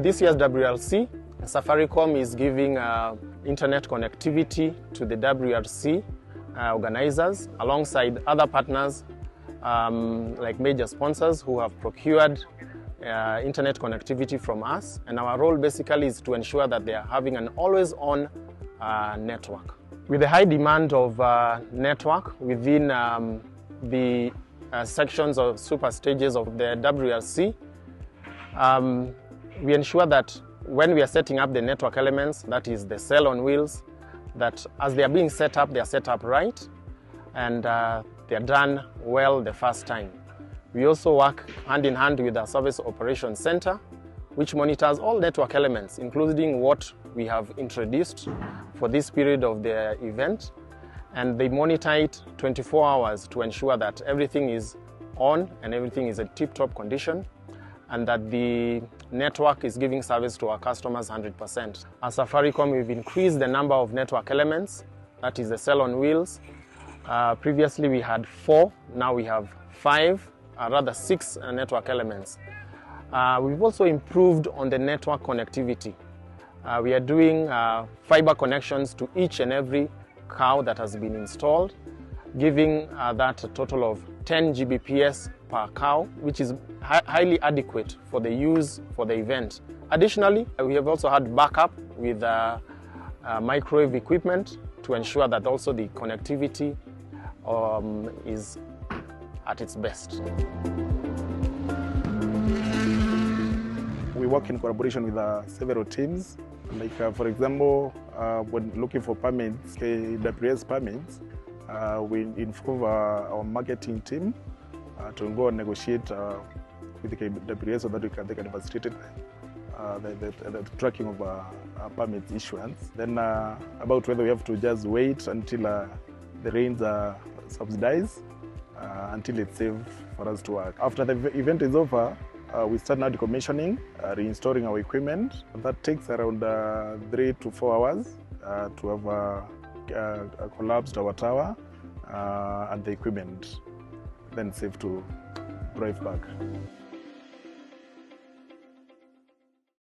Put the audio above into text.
this year's WRC, Safaricom is giving internet connectivity to the WRC organizers alongside other partners like major sponsors who have procured internet connectivity from us. And our role basically is to ensure that they are having an always-on network. With the high demand of network within the sections of super stages of the WRC, we ensure that when we are setting up the network elements, that is the cell on wheels, that as they are being set up, they are set up right and they are done well the first time. We also work hand in hand with our Service Operations Center, which monitors all network elements, including what we have introduced for this period of the event. And they monitor it 24 hours to ensure that everything is on and everything is in tip-top condition, and that the network is giving service to our customers 100%. As Safaricom, we've increased the number of network elements, that is the cell on wheels. Previously we had 4, now we have 5, rather 6 network elements. We've also improved on the network connectivity. We are doing fiber connections to each and every cow that has been installed, giving that a total of 10 Gbps per cow, which is highly adequate for the use for the event. Additionally, we have also had backup with microwave equipment to ensure that also the connectivity is at its best. We work in collaboration with several teams. Like for example, when looking for permits, WRC permits, we inform our marketing team to go and negotiate with the WRC so that they can facilitate the tracking of permit issuance. Then about whether we have to just wait until the rains are subsidized until it's safe for us to work. After the event is over, we start now decommissioning, reinstalling our equipment. That takes around 3 to 4 hours to have collapsed our tower and the equipment, then safe to drive back.